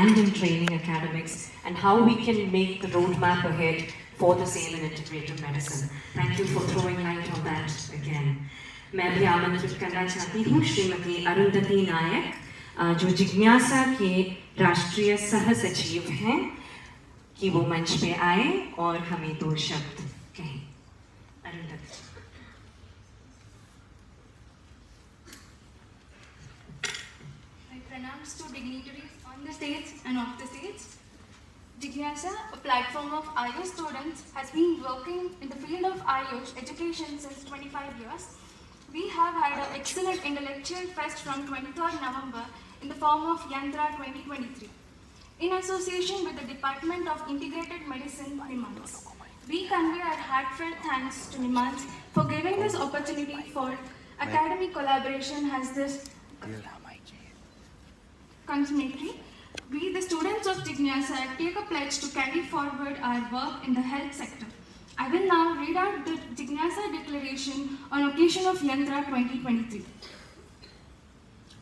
and in training academics, and how we can make the roadmap ahead for the same in integrative medicine. Thank you for throwing light on that again. मैं भी आमंत्रित करना चाहती हूँ श्रीमती अरुंधति नायक, जो जिज्ञासा के राष्ट्रीय सह सचिव हैं, कि वो मंच पे आए और हमें 2 शब्द कहें. Arundhati. Pronouns to dignitaries on the stage and off the stage. Jigyasa, a platform of Ayush students, has been working in the field of Ayush education since 25 years. We have had an excellent intellectual fest from 23rd November in the form of Yantra 2023. In association with the Department of Integrated Medicine, NIMHANS. We convey our heartfelt thanks to NIMHANS for giving this opportunity for academic collaboration as this consummatory. We, the students of Jigyasa, take a pledge to carry forward our work in the health sector. I will now read out the Jigyasa Declaration on occasion of Yantra 2023.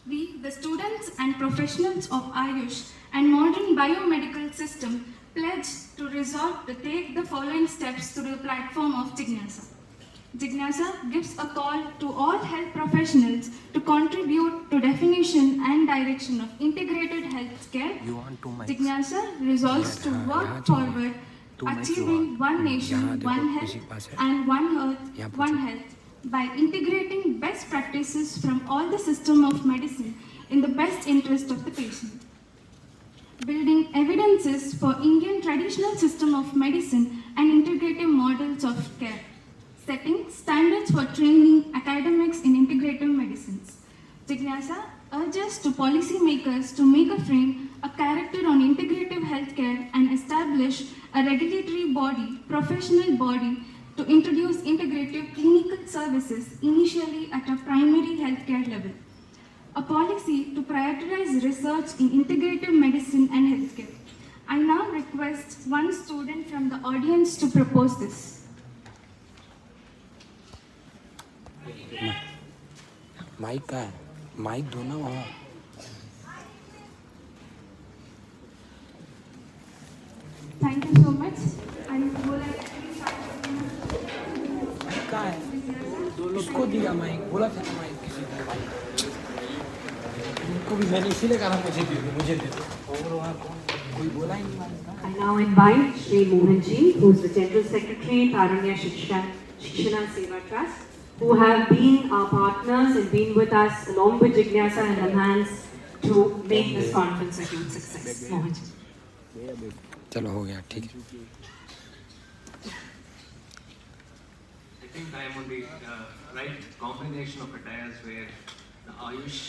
We, the students and professionals of Ayush and modern biomedical system, pledge to resolve to take the following steps through the platform of Jigyasa. Jigyasa gives a call to all health professionals to contribute to definition and direction of integrated healthcare. Jigyasa resolves to work forward, achieving one nation, one health, and one earth, one health, by integrating best practices from all the system of medicine in the best interest of the patient. Building evidences for Indian traditional system of medicine and integrative models of care. Setting standards for training academics in integrative medicines. Jigyasa urges to policymakers to make a frame a character on integrative healthcare and establish a regulatory body, professional body, to introduce integrative clinical services initially at a primary healthcare level. A policy to prioritize research in integrative medicine and healthcare. I now request one student from the audience to propose this. Mic का है, mic दो ना वहाँ. Thank you so much. And कहाँ है? उसको दिया mic, बोला था ना माइक किसी को. उनको भी मैंने इसीलिए कहा मुझे दे दो. और वहाँ कोई बोला ही नहीं माइक का. I now invite Shri Mohanji, who is the General Secretary, Taranya Shikshana Seva Trust, who have been our partners and been with us along with Jigyasa and NIMHANS to make this conference a huge success. Mohanji. चलो हो गया, ठीक है. I think I am on the right combination of attires where the Ayush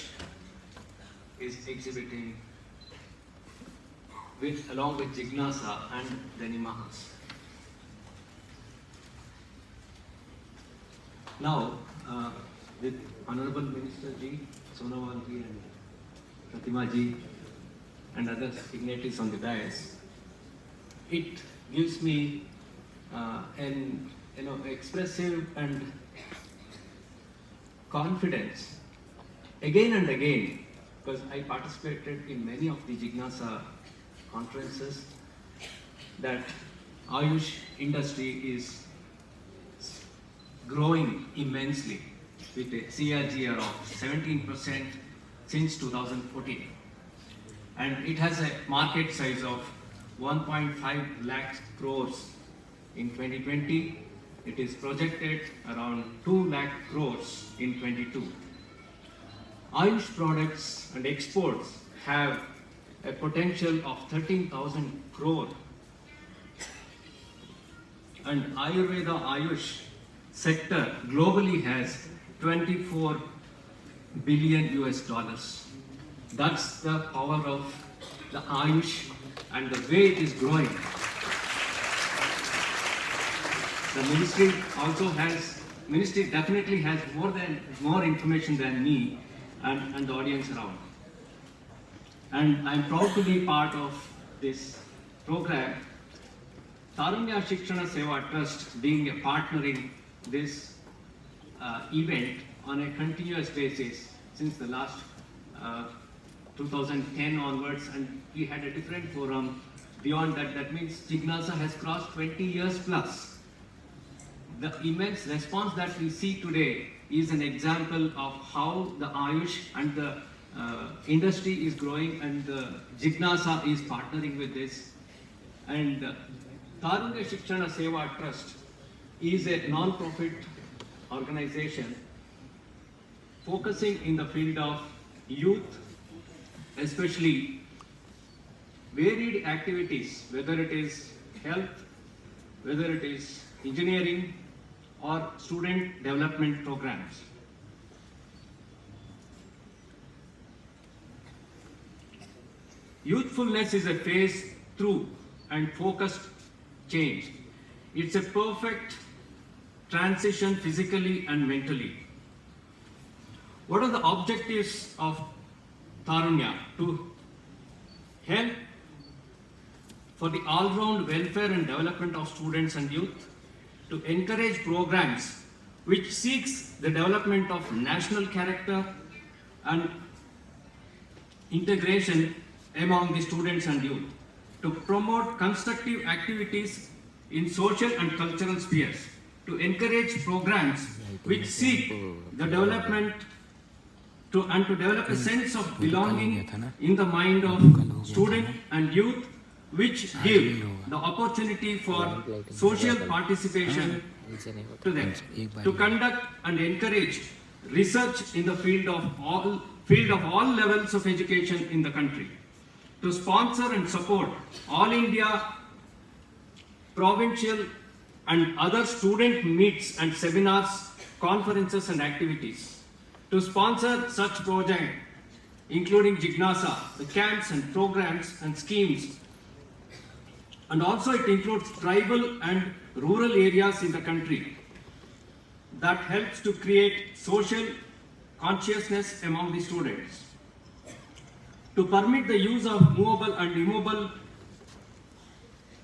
is exhibiting along with Jigyasa and the NIMHANS. Now, with Honorable Minister Ji, Sonawal Ji and Pratima Ji and other dignitaries on the dais, it gives me an expressive and confidence again and again, because I participated in many of the Jigyasa conferences, that Ayush industry is growing immensely with a CAGR of 17% since 2014. And it has a market size of 1.5 lakh crores in 2020. It is projected around 2 lakh crores in 22. Ayush products and exports have a potential of 13,000 crore. And Ayurveda Ayush sector globally has 24 billion US dollars. That's the power of the Ayush and the way it is growing. The ministry definitely has more information than me and the audience around. And I'm proud to be part of this program. Taranya Shikshana Seva Trust being a partner in this event on a continuous basis since the last 2010 onwards, and we had a different forum beyond that. That means Jignasa has crossed 20 years plus. The immense response that we see today is an example of how the Ayush and the industry is growing, and Jignasa is partnering with this. And Tarunya Shikshana Seva Trust is a non-profit organization focusing in the field of youth, especially varied activities, whether it is health, whether it is engineering or student development programs. Youthfulness is a phase through and focused change. It's a perfect transition physically and mentally. What are the objectives of Tarunya? To help for the all-round welfare and development of students and youth, to encourage programs which seeks the development of national character and integration among the students and youth, to promote constructive activities in social and cultural spheres, to encourage programs which seek the development and to develop a sense of belonging in the mind of student and youth, which give the opportunity for social participation to them, to conduct and encourage research in the field of all levels of education in the country, to sponsor and support all India, provincial and other student meets and seminars, conferences and activities, to sponsor such projects including Jignasa, the camps and programs and schemes. And also it includes tribal and rural areas in the country that helps to create social consciousness among the students, to permit the use of movable and immovable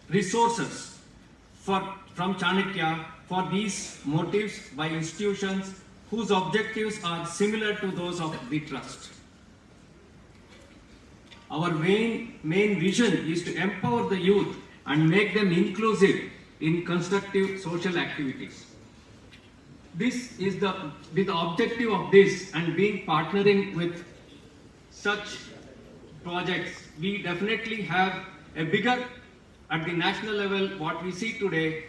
resources from Chanakya for these motives by institutions whose objectives are similar to those of the trust. Our main vision is to empower the youth and make them inclusive in constructive social activities. This is with the objective of this and being partnering with such projects, we definitely have a bigger at the national level what we see today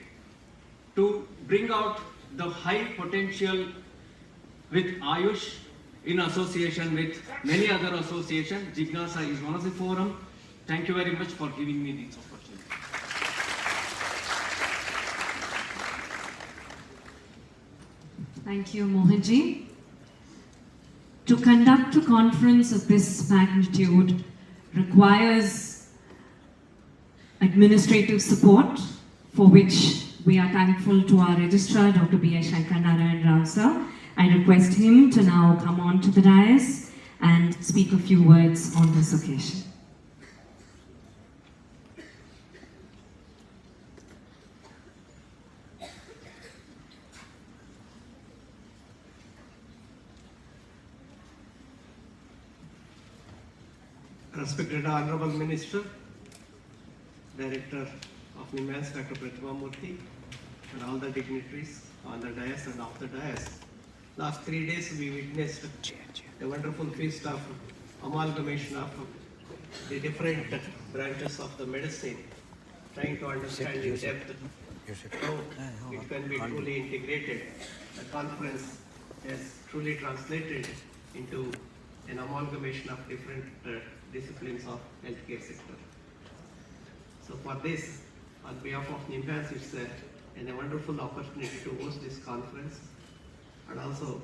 to bring out the high potential with Ayush in association with many other associations. Jignasa is one of the forum. Thank you very much for giving me this opportunity. Thank you, Mohanji. To conduct a conference of this magnitude requires administrative support, for which we are thankful to our registrar, Dr. B.A. Shankar Narayan Rao sir. I request him to now come on to the dais and speak a few words on this occasion. Respected Honorable Minister, Director of NIMHANS, Dr. Pratibha Murthy, and all the dignitaries on the dais and off the dais. Last 3 days we witnessed a wonderful feast of amalgamation of the different branches of the medicine, trying to understand in depth how it can be truly integrated. The conference has truly translated into an amalgamation of different disciplines of healthcare sector. So for this, on behalf of NIMHANS, it's a wonderful opportunity to host this conference, and also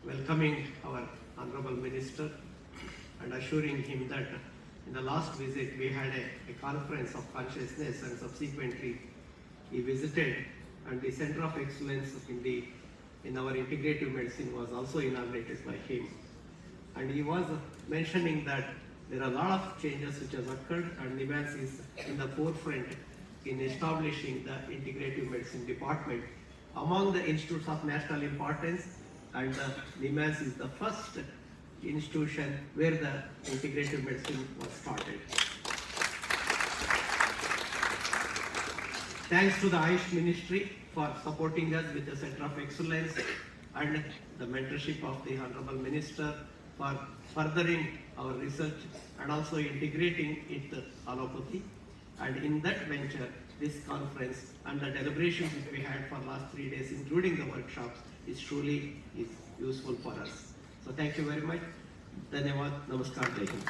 welcoming our Honorable Minister and assuring him that in the last visit we had a conference of consciousness, and subsequently he visited, and the Center of Excellence in our integrative medicine was also inaugurated by him. And he was mentioning that there are a lot of changes which has occurred, and NIMHANS is in the forefront in establishing the integrative medicine department among the institutes of national importance, and NIMHANS is the first institution where the integrative medicine was started. Thanks to the Ayush Ministry for supporting us with the Center of Excellence and the mentorship of the Honorable Minister for furthering our research and also integrating it to allopathy. And in that venture, this conference and the deliberations which we had for last 3 days, including the workshops, is truly useful for us. So thank you very much. Dhanyavad. Namaskar. Jai Hind.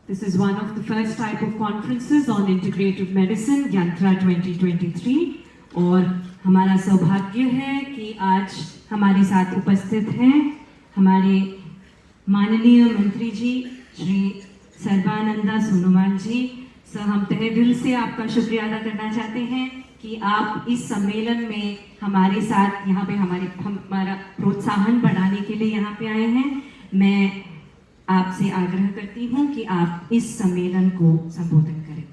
This is one of the first type of conferences on integrative medicine, Yantra 2023, और हमारा सौभाग्य है कि आज हमारे साथ उपस्थित हैं हमारे माननीय मंत्री जी श्री सर्बानंदा सोनोवाल जी। सर, हम तहे दिल से आपका शुक्रिया अदा करना चाहते हैं कि आप इस सम्मेलन में हमारे साथ यहाँ पे हमारा प्रोत्साहन बढ़ाने के लिए यहाँ पे आए हैं। मैं आपसे आग्रह करती हूँ कि आप इस सम्मेलन को संबोधन करें।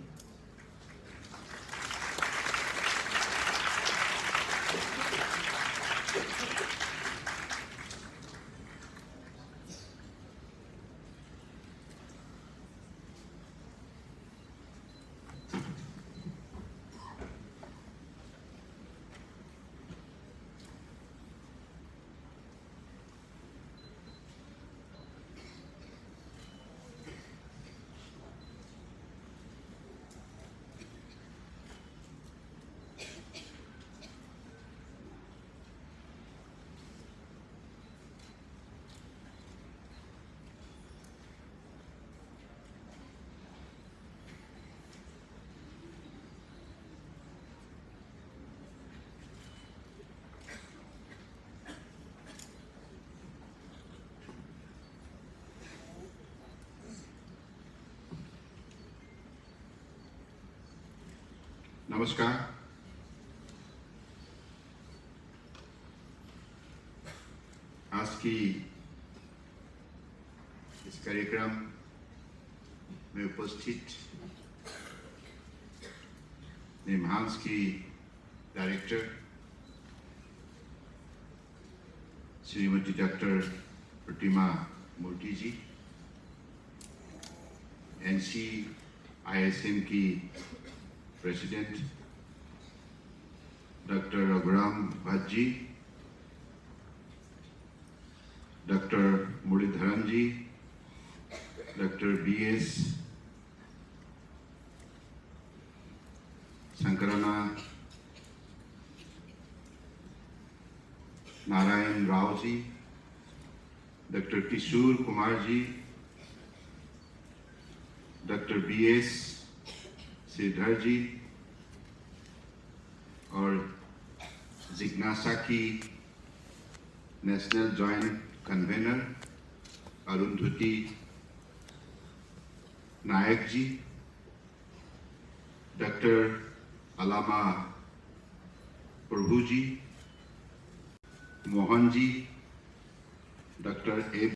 नमस्कार। आज की इस कार्यक्रम में उपस्थित निम्हांस की director Shrimati doctor Pratima Murthy ji, NCISM की president doctor Raghuram Bhat ji, doctor Muralidharan ji, doctor BS Shankarana Narayan Rao ji, doctor Kishore Kumar ji, doctor BS Shridhar ji और जिज्ञासा की national joint convener Arundhati Nayak ji, doctor Alama Prabhu ji, Mohan ji, doctor A